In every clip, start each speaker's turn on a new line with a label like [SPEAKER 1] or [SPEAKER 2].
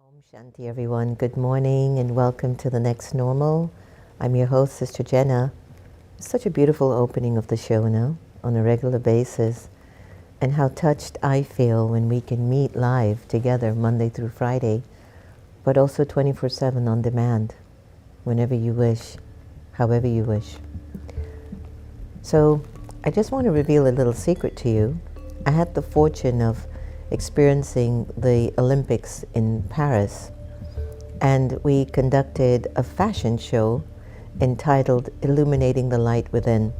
[SPEAKER 1] Om Shanti, everyone. Good morning and welcome to the next normal. I'm your host, Sister Jenna. Such a beautiful opening of the show now on a regular basis, and how touched I feel when we can meet live together Monday through Friday, but also 24/7 on demand, whenever you wish, however you wish. So I just want to reveal a little secret to you. I had the fortune of experiencing the Olympics in Paris, and we conducted a fashion show entitled Illuminating the Light Within.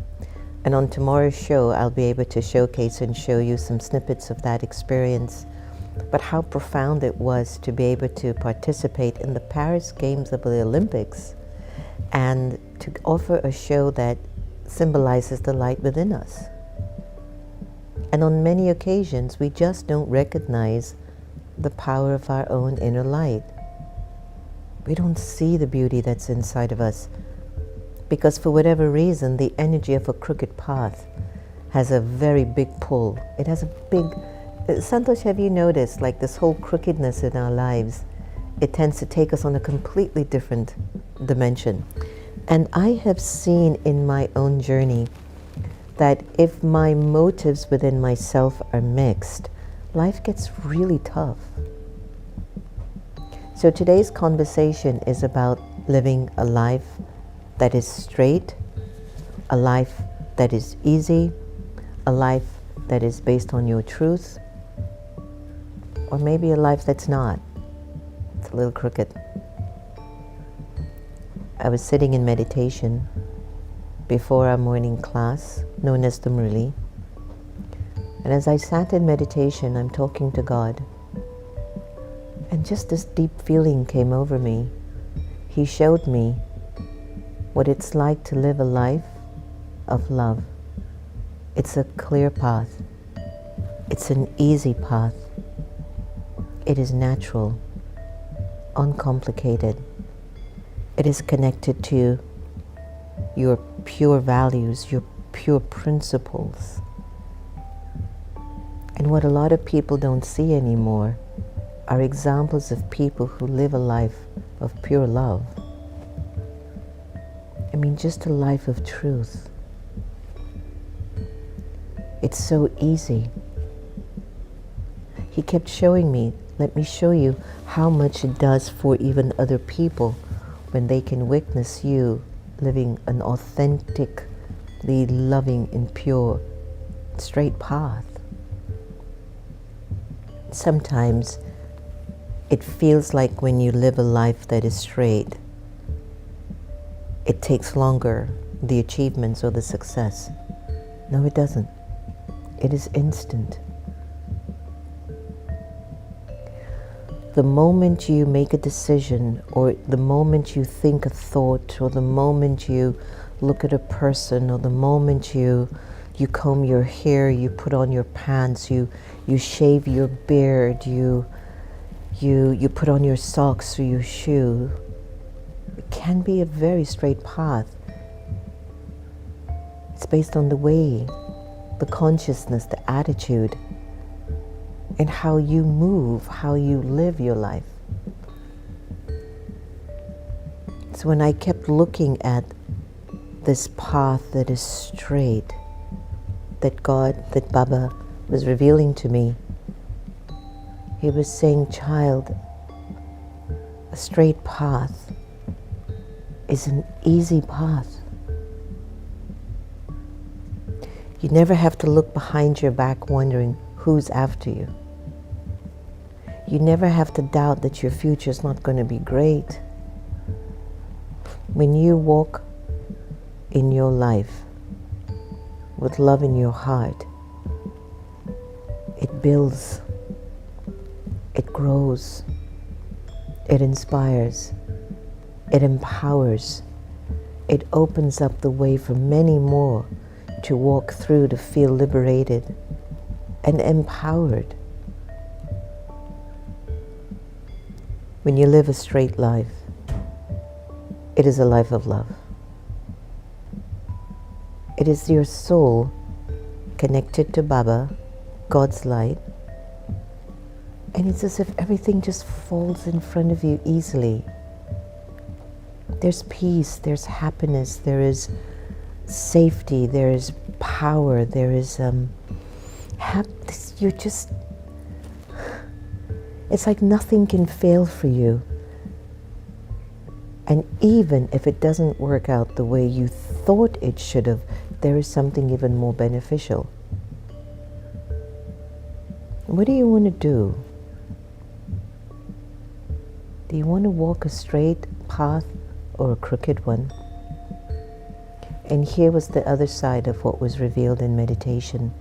[SPEAKER 1] And on tomorrow's show, I'll be able to showcase and show you some snippets of that experience, but how profound it was to be able to participate in the Paris Games of the Olympics and to offer a show that symbolizes the light within us. And on many occasions, we just don't recognize the power of our own inner light. We don't see the beauty that's inside of us because for whatever reason, the energy of a crooked path has a very big pull. It has a big... Santosh, have you noticed, like this whole crookedness in our lives, it tends to take us on a completely different dimension. And I have seen in my own journey that if my motives within myself are mixed, life gets really tough. So today's conversation is about living a life that is straight, a life that is easy, a life that is based on your truth, or maybe a life that's not. It's a little crooked. I was sitting in meditation before our morning class, known as the Murli. And as I sat in meditation, I'm talking to God. And just this deep feeling came over me. He showed me what it's like to live a life of love. It's a clear path. It's an easy path. It is natural, uncomplicated. It is connected to your pure values, your pure principles. And what a lot of people don't see anymore are examples of people who live a life of pure love. I mean, just a life of truth. It's so easy. He kept showing me, let me show you how much it does for even other people when they can witness you living an authentically loving and pure, straight path. Sometimes it feels like when you live a life that is straight, it takes longer, the achievements or the success. No, it doesn't. It is instant. The moment you make a decision, or the moment you think a thought, or the moment you look at a person, or the moment you comb your hair, you put on your pants, you shave your beard, you put on your socks or your shoe, it can be a very straight path. It's based on the way, the consciousness, the attitude, and how you move, how you live your life. So when I kept looking at this path that is straight, that Baba was revealing to me, he was saying, child, a straight path is an easy path. You never have to look behind your back wondering who's after you. You never have to doubt that your future is not going to be great. When you walk in your life with love in your heart, it builds, it grows, it inspires, it empowers, it opens up the way for many more to walk through, to feel liberated and empowered. When you live a straight life, it is a life of love. It is your soul connected to Baba, God's light, And it's as if everything just falls in front of you easily. There's peace, there's happiness, there is safety, there is power, there is you're just, it's like nothing can fail for you. And even if it doesn't work out the way you thought it should have, there is something even more beneficial. What do you want to do? Do you want to walk a straight path or a crooked one? And here was the other side of what was revealed in meditation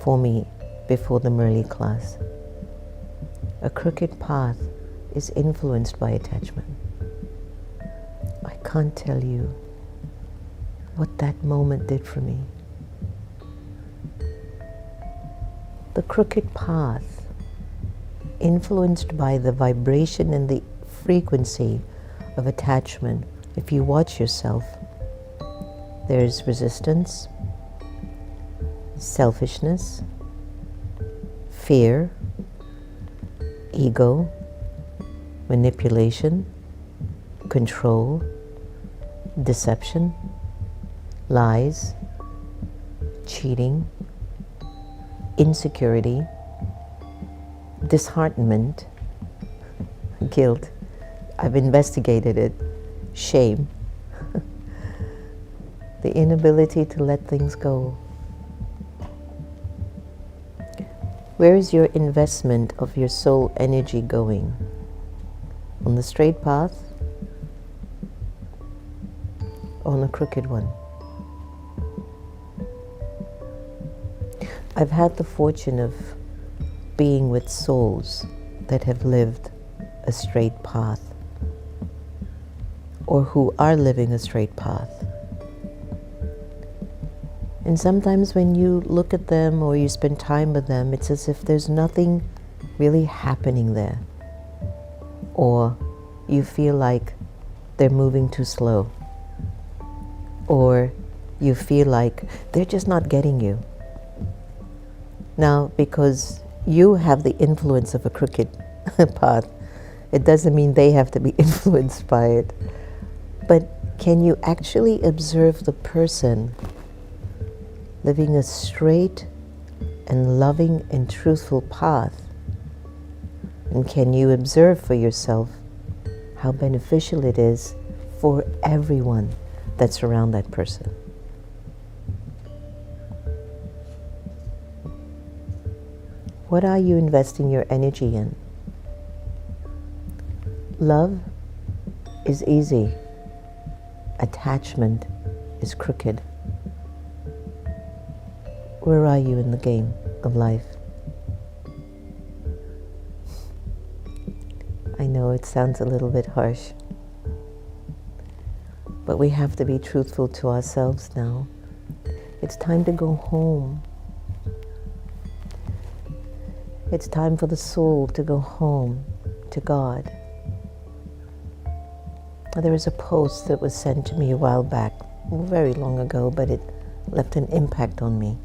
[SPEAKER 1] for me before the Murli class. A crooked path is influenced by attachment. I can't tell you what that moment did for me. The crooked path, influenced by the vibration and the frequency of attachment. If you watch yourself, there's resistance, selfishness, fear, ego, manipulation, control, deception, lies, cheating, insecurity, disheartenment, guilt. I've investigated it. Shame. The inability to let things go. Where is your investment of your soul energy going? On the straight path? Or on the crooked one? I've had the fortune of being with souls that have lived a straight path, or who are living a straight path. And sometimes when you look at them or you spend time with them, it's as if there's nothing really happening there. Or you feel like they're moving too slow. Or you feel like they're just not getting you. Now, because you have the influence of a crooked path, it doesn't mean they have to be influenced by it. But can you actually observe the person living a straight and loving and truthful path? And can you observe for yourself how beneficial it is for everyone that's around that person? What are you investing your energy in? Love is easy. Attachment is crooked. Where are you in the game of life? I know it sounds a little bit harsh, but we have to be truthful to ourselves now. It's time to go home. It's time for the soul to go home to God. There was a post that was sent to me a while back, very long ago, but it left an impact on me.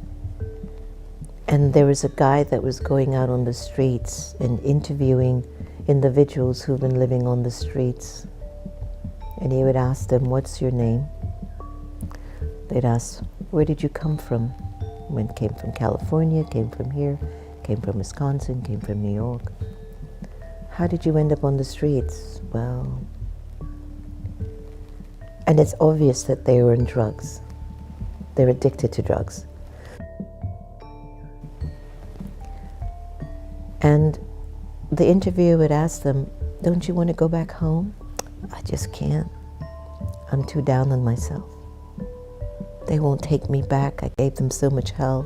[SPEAKER 1] And there was a guy that was going out on the streets and interviewing individuals who've been living on the streets. And he would ask them, "What's your name?" They'd ask, "Where did you come from?" When came from California, came from here, came from Wisconsin, came from New York. "How did you end up on the streets?" "Well," and it's obvious that they were on drugs. They're addicted to drugs. And the interviewer would ask them, "Don't you want to go back home?" "I just can't. I'm too down on myself. They won't take me back. I gave them so much hell."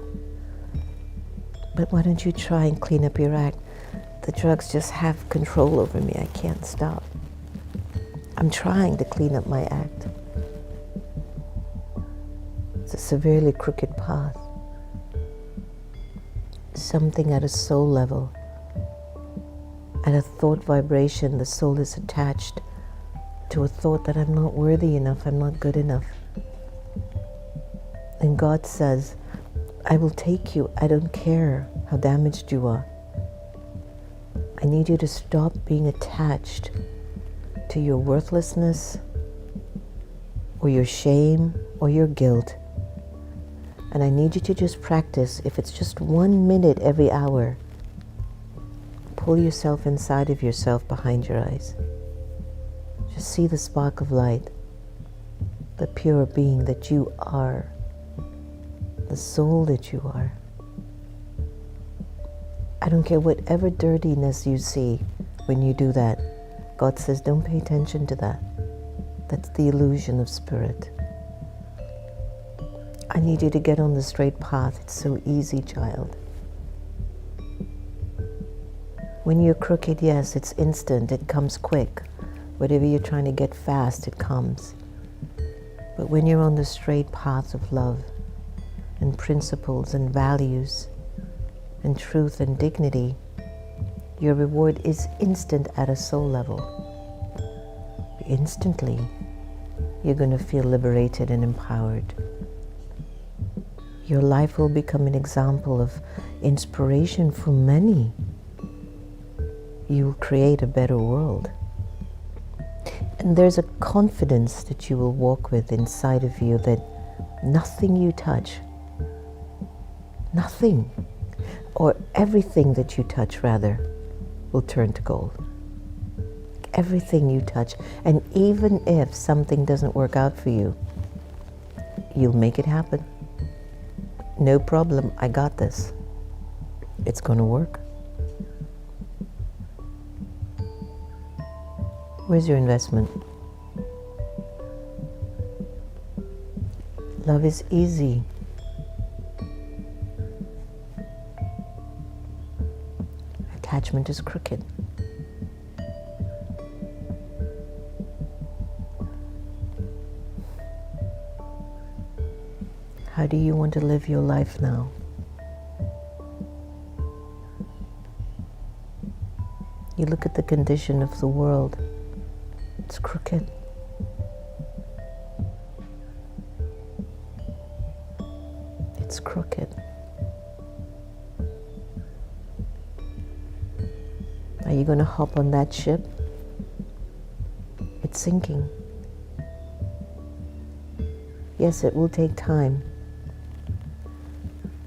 [SPEAKER 1] "But why don't you try and clean up your act?" "The drugs just have control over me. I can't stop. I'm trying to clean up my act." It's a severely crooked path. Something at a soul level, at a thought vibration, the soul is attached to a thought that I'm not worthy enough, I'm not good enough. And God says, "I will take you. I don't care how damaged you are. I need you to stop being attached to your worthlessness or your shame or your guilt. And I need you to just practice, if it's just 1 minute every hour, pull yourself inside of yourself behind your eyes. Just see the spark of light, the pure being that you are, the soul that you are. I don't care whatever dirtiness you see when you do that. God says, don't pay attention to that. That's the illusion of spirit. I need you to get on the straight path. It's so easy, child. When you're crooked, yes, it's instant. It comes quick. Whatever you're trying to get fast, it comes. But when you're on the straight path of love and principles and values and truth and dignity, your reward is instant at a soul level. Instantly, you're going to feel liberated and empowered. Your life will become an example of inspiration for many. You'll create a better world. And there's a confidence that you will walk with inside of you that nothing you touch, nothing, or everything that you touch rather, will turn to gold. Everything you touch. And even if something doesn't work out for you, you'll make it happen. No problem, I got this. It's going to work. Where's your investment? Love is easy. Attachment is crooked. How do you want to live your life now? You look at the condition of the world. It's crooked. It's crooked. Are you going to hop on that ship? It's sinking. Yes, it will take time.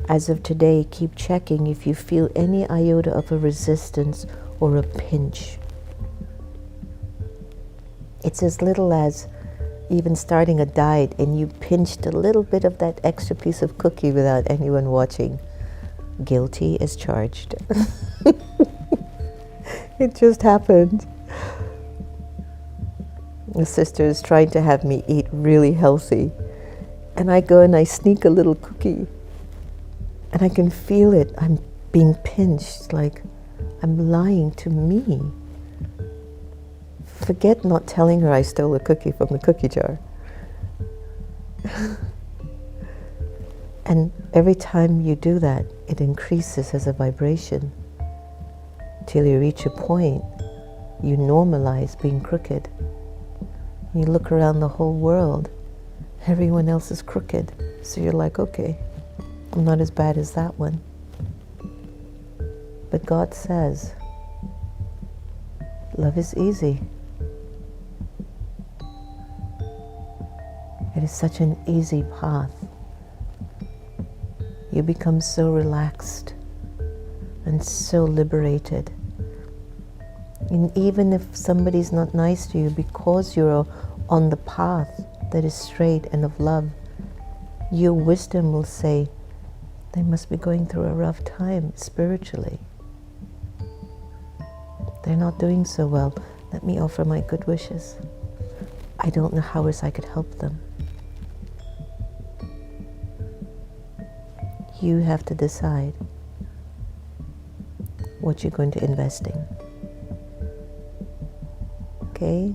[SPEAKER 1] As of today, keep checking if you feel any iota of a resistance or a pinch. It's as little as even starting a diet and you pinched a little bit of that extra piece of cookie without anyone watching. Guilty as charged. It just happened. The sister is trying to have me eat really healthy. And I go and I sneak a little cookie. And I can feel it. I'm being pinched, like I'm lying to me. Forget not telling her I stole a cookie from the cookie jar. And every time you do that, it increases as a vibration till you reach a point you normalize being crooked. You look around the whole world, everyone else is crooked. So you're like, okay, I'm not as bad as that one. But God says, love is easy. It is such an easy path. You become so relaxed and so liberated. And even if somebody's not nice to you, because you're on the path that is straight and of love, your wisdom will say, they must be going through a rough time spiritually. They're not doing so well. Let me offer my good wishes. I don't know how else I could help them. You have to decide what you're going to invest in. Okay?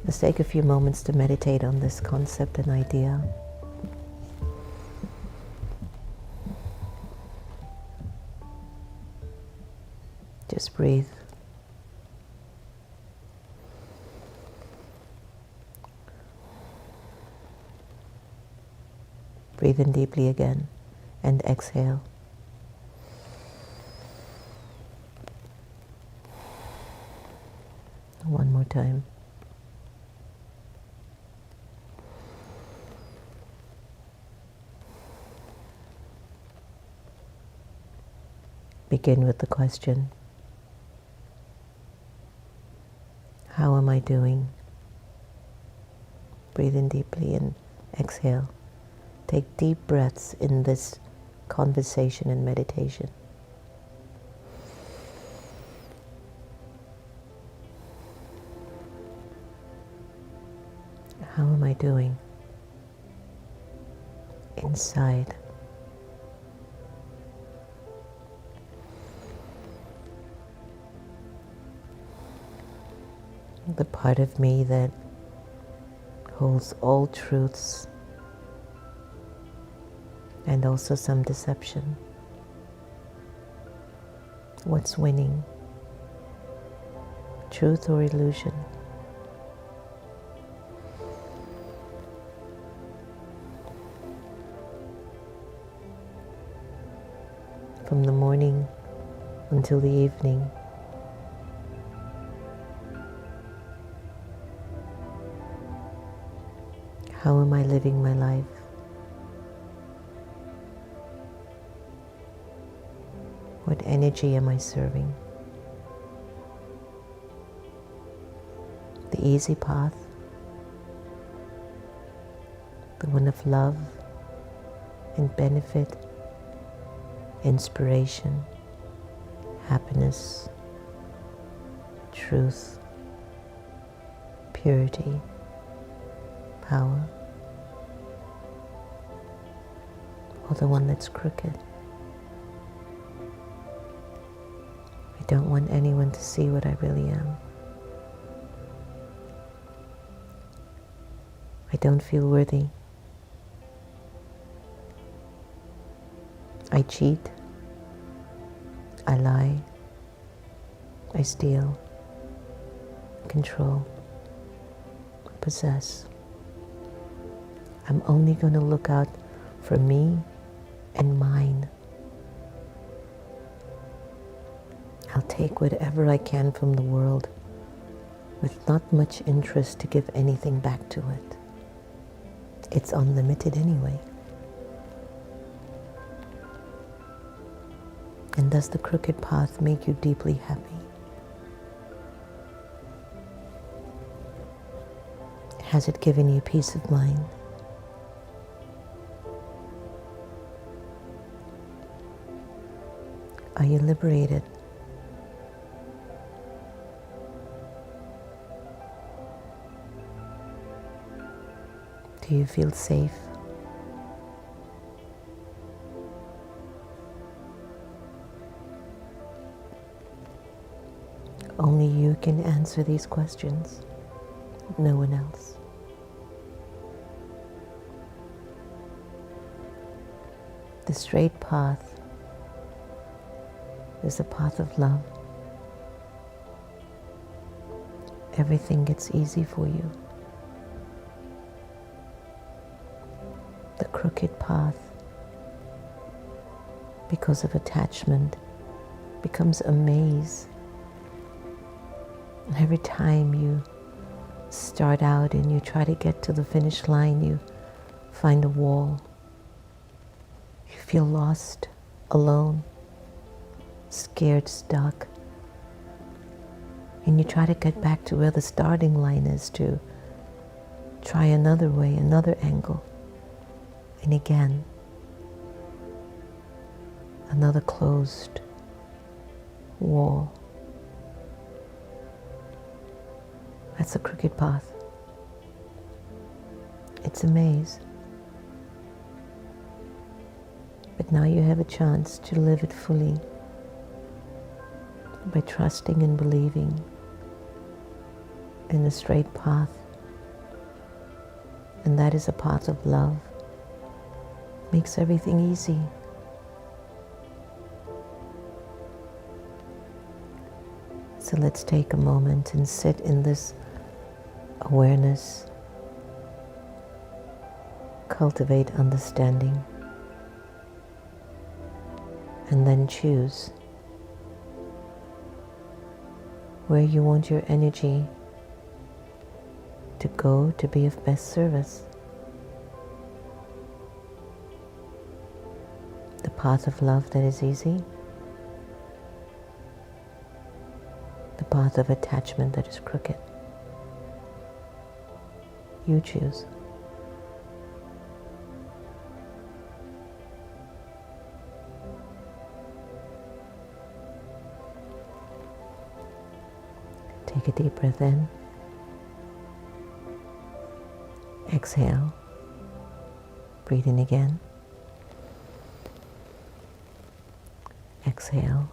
[SPEAKER 1] Let's take a few moments to meditate on this concept and idea. Just breathe. Breathe in deeply again and exhale. time. Begin with the question, how am I doing? Breathe in deeply and exhale. Take deep breaths in this conversation and meditation. How am I doing? Inside. The part of me that holds all truths and also some deception. What's winning? Truth or illusion? From the morning until the evening, how am I living my life? What energy am I serving? The easy path, the one of love and benefit, inspiration, happiness, truth, purity, power, or the one that's crooked. I don't want anyone to see what I really am. I don't feel worthy. I cheat. I lie. I steal. Control. Possess. I'm only going to look out for me and mine. I'll take whatever I can from the world with not much interest to give anything back to it. It's unlimited anyway. And does the crooked path make you deeply happy? Has it given you peace of mind? Are you liberated? Do you feel safe? Only you can answer these questions, no one else. The straight path is a path of love. Everything gets easy for you. The crooked path, because of attachment, becomes a maze. Every time you start out and you try to get to the finish line, you find a wall. You feel lost, alone, scared, stuck. And you try to get back to where the starting line is to try another way, another angle. And again, another closed wall. That's a crooked path. It's a maze. But now you have a chance to live it fully by trusting and believing in the straight path. And that is a path of love. Makes everything easy. So let's take a moment and sit in this awareness, cultivate understanding, and then choose where you want your energy to go to be of best service. The path of love that is easy, the path of attachment that is crooked. You choose. Take a deep breath in. Exhale. Breathe in again. Exhale.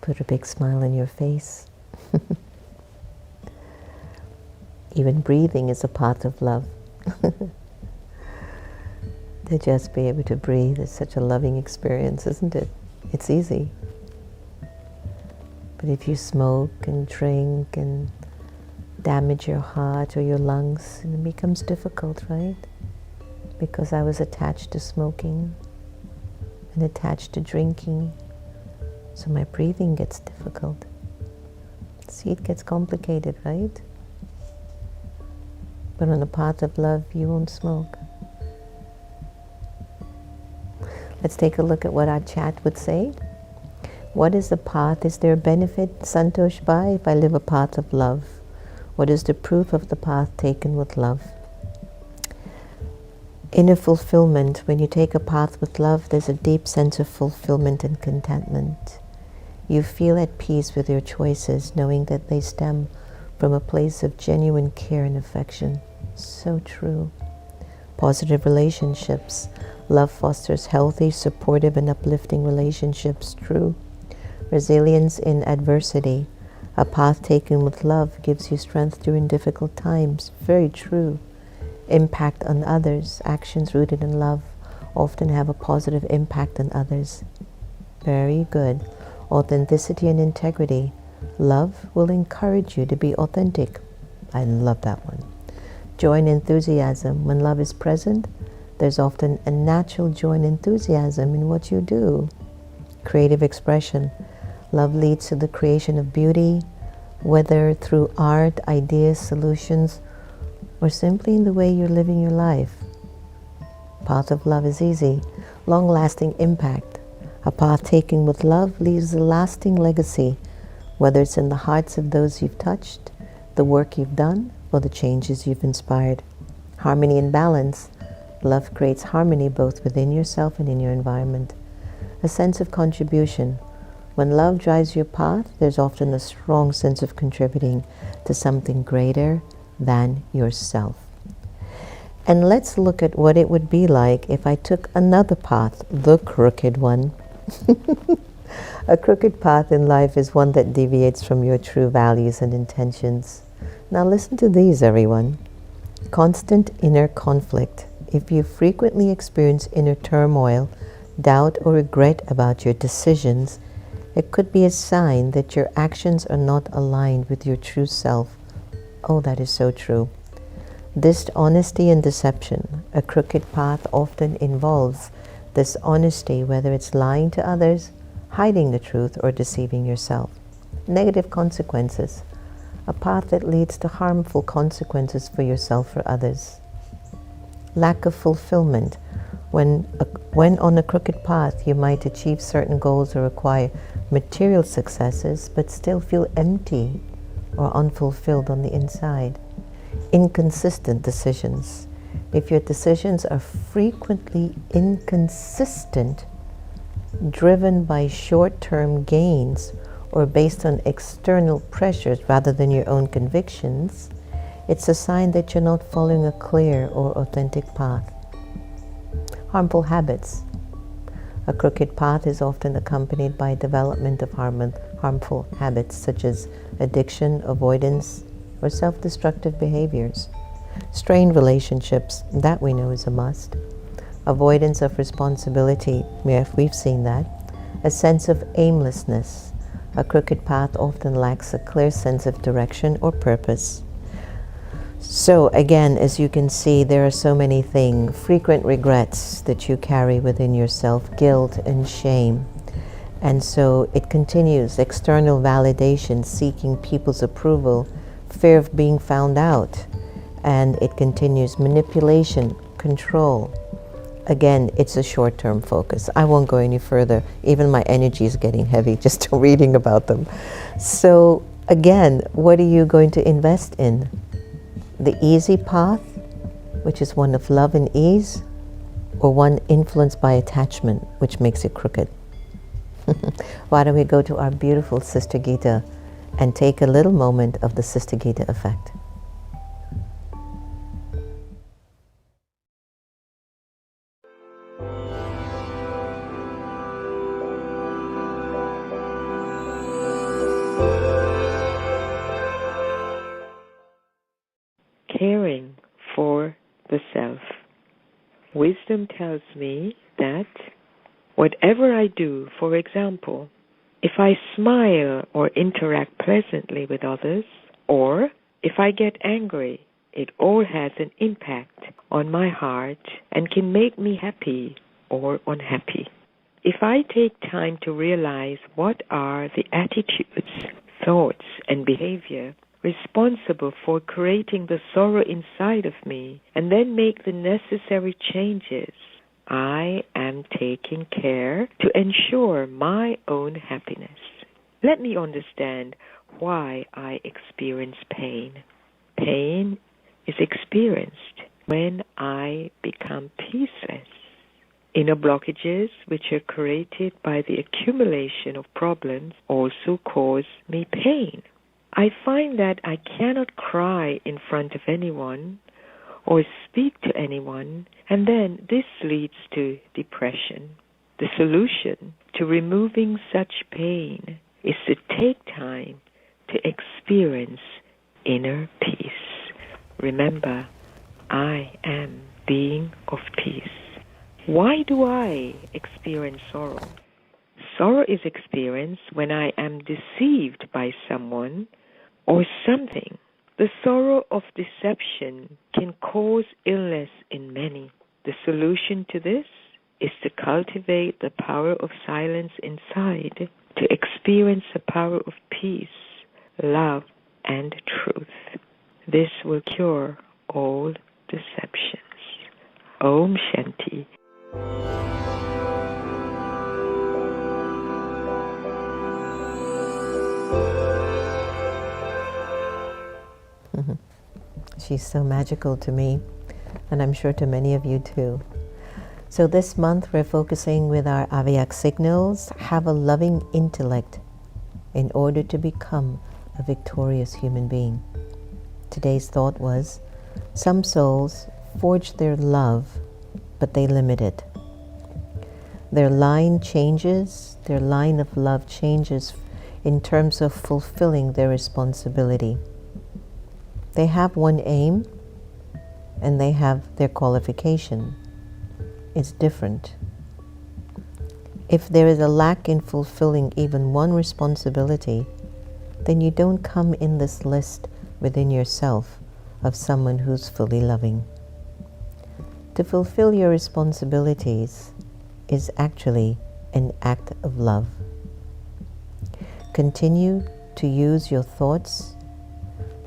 [SPEAKER 1] Put a big smile on your face. Even breathing is a part of love. To just be able to breathe is such a loving experience, isn't it? It's easy. But if you smoke and drink and damage your heart or your lungs, it becomes difficult, right? Because I was attached to smoking and attached to drinking, so my breathing gets difficult. See, it gets complicated, right? But on the path of love, you won't smoke. Let's take a look at what our chat would say. What is the path? Is there a benefit, Santosh Bhai, if I live a path of love? What is the proof of the path taken with love? Inner fulfillment. When you take a path with love, there's a deep sense of fulfillment and contentment. You feel at peace with your choices, knowing that they stem from a place of genuine care and affection. So true. Positive relationships. Love fosters healthy, supportive, and uplifting relationships. True. Resilience in adversity. A path taken with love gives you strength during difficult times. Very true. Impact on others. Actions rooted in love often have a positive impact on others. Very good. Authenticity and integrity. Love will encourage you to be authentic. I love that one. Joy and enthusiasm. When love is present, there's often a natural joy and enthusiasm in what you do. Creative expression. Love leads to the creation of beauty, whether through art, ideas, solutions, or simply in the way you're living your life. Path of love is easy. Long-lasting impact. A path taken with love leaves a lasting legacy, whether it's in the hearts of those you've touched, the work you've done, or the changes you've inspired. Harmony and balance. Love creates harmony both within yourself and in your environment. A sense of contribution. When love drives your path, there's often a strong sense of contributing to something greater than yourself. And let's look at what it would be like if I took another path, the crooked one. A crooked path in life is one that deviates from your true values and intentions. Now listen to these, everyone. Constant inner conflict. If you frequently experience inner turmoil, doubt, or regret about your decisions, it could be a sign that your actions are not aligned with your true self. Oh, that is so true. Dishonesty and deception. A crooked path often involves dishonesty, whether it's lying to others, hiding the truth, or deceiving yourself. Negative consequences. A path that leads to harmful consequences for yourself or others. Lack of fulfillment. When on a crooked path, you might achieve certain goals or acquire material successes, but still feel empty or unfulfilled on the inside. Inconsistent decisions. If your decisions are frequently inconsistent, driven by short-term gains, or based on external pressures rather than your own convictions, it's a sign that you're not following a clear or authentic path. Harmful habits. A crooked path is often accompanied by development of harmful habits such as addiction, avoidance, or self-destructive behaviors. Strained relationships, that we know is a must. Avoidance of responsibility, we've seen that. A sense of aimlessness. A crooked path often lacks a clear sense of direction or purpose. So again, as you can see, there are so many things. Frequent regrets that you carry within yourself, guilt and shame. And so it continues, external validation, seeking people's approval, fear of being found out. And it continues, manipulation, control. Again, it's a short-term focus. I won't go any further. Even my energy is getting heavy just reading about them. So again, what are you going to invest in? The easy path, which is one of love and ease, or one influenced by attachment, which makes it crooked? Why don't we go to our beautiful Sister Gita and take a little moment of the Sister Gita effect.
[SPEAKER 2] Caring for the self. Wisdom tells me that whatever I do, for example, if I smile or interact pleasantly with others, or if I get angry, it all has an impact on my heart and can make me happy or unhappy. If I take time to realize what are the attitudes, thoughts, and behavior responsible for creating the sorrow inside of me, and then make the necessary changes, I am taking care to ensure my own happiness. Let me understand why I experience pain. Pain is experienced when I become peaceless. Inner blockages, which are created by the accumulation of problems, also cause me pain. I find that I cannot cry in front of anyone or speak to anyone, and then this leads to depression. The solution to removing such pain is to take time to experience inner peace. Remember, I am being of peace. Why do I experience sorrow? Sorrow is experienced when I am deceived by someone or something. The sorrow of deception can cause illness in many. The solution to this is to cultivate the power of silence inside, to experience the power of peace, love, and truth. This will cure all deceptions. Om Shanti.
[SPEAKER 1] She's so magical to me, and I'm sure to many of you too. So this month we're focusing with our Avyak signals, have a loving intellect in order to become a victorious human being. Today's thought was, some souls forge their love, but they limit it. Their line changes, their line of love changes in terms of fulfilling their responsibility. They have one aim, and they have their qualification. It's different. If there is a lack in fulfilling even one responsibility, then you don't come in this list within yourself of someone who's fully loving. To fulfill your responsibilities is actually an act of love. Continue to use your thoughts,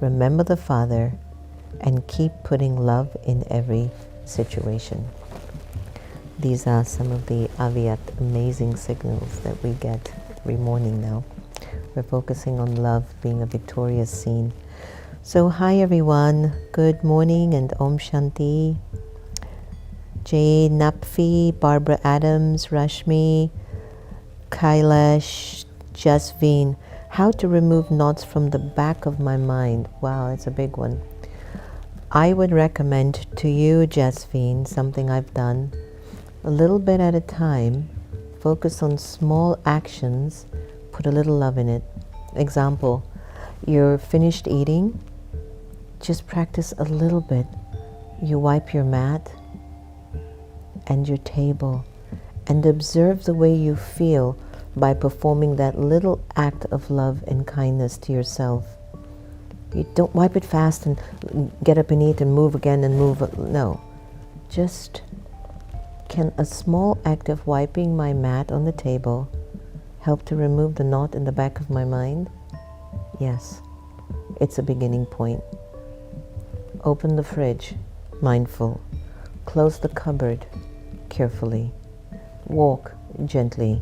[SPEAKER 1] remember the Father, and keep putting love in every situation. These are some of the Aviyat amazing signals that we get every morning now. We're focusing on love being a victorious scene. So hi everyone, good morning and Om Shanti. Jay Napfi, Barbara Adams, Rashmi, Kailash, Jasveen. How to remove knots from the back of my mind. Wow, that's a big one. I would recommend to you, Jasveen, something I've done. A little bit at a time, focus on small actions, put a little love in it. Example, you're finished eating, just practice a little bit. You wipe your mat and your table and observe the way you feel by performing that little act of love and kindness to yourself. You don't wipe it fast and get up and eat and move again and move. No, just can a small act of wiping my mat on the table help to remove the knot in the back of my mind? Yes, it's a beginning point. Open the fridge, mindful. Close the cupboard, carefully. Walk gently.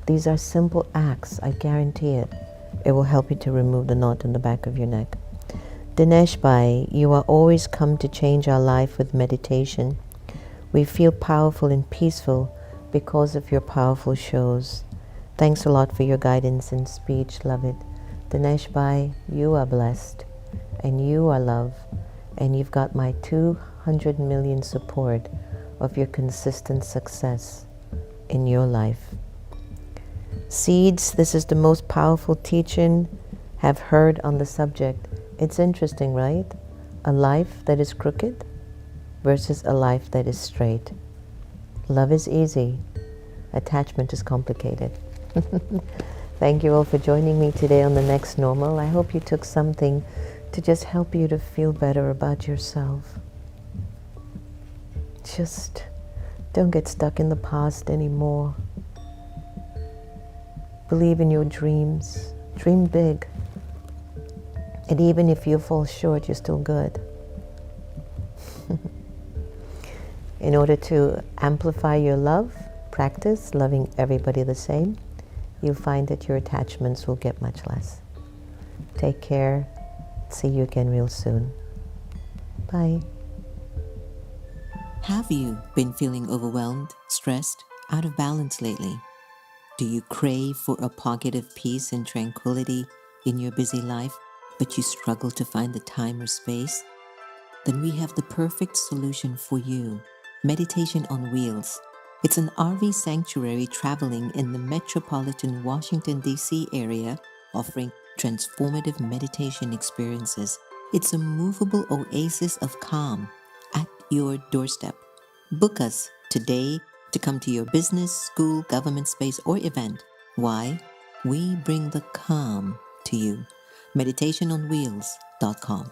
[SPEAKER 1] These are simple acts, I guarantee it. It will help you to remove the knot in the back of your neck. Dinesh Bhai, you are always come to change our life with meditation. We feel powerful and peaceful because of your powerful shows. Thanks a lot for your guidance and speech, love it. Dinesh Bhai, you are blessed and you are love, and you've got my 200 million support of your consistent success in your life. Seeds, this is the most powerful teaching have heard on the subject. It's interesting, right? A life that is crooked versus a life that is straight. Love is easy. Attachment is complicated. Thank you all for joining me today on The Next Normal. I hope you took something to just help you to feel better about yourself. Just don't get stuck in the past anymore. Believe in your dreams. Dream big. And even if you fall short, you're still good. In order to amplify your love, practice loving everybody the same, you'll find that your attachments will get much less. Take care. See you again real soon. Bye.
[SPEAKER 3] Have you been feeling overwhelmed, stressed, out of balance lately? Do you crave for a pocket of peace and tranquility in your busy life, but you struggle to find the time or space? Then we have the perfect solution for you. Meditation on Wheels. It's an RV sanctuary traveling in the metropolitan Washington D.C. area, offering transformative meditation experiences. It's a movable oasis of calm at your doorstep. Book us today to come to your business, school, government space, or event. Why? We bring the calm to you. meditationonwheels.com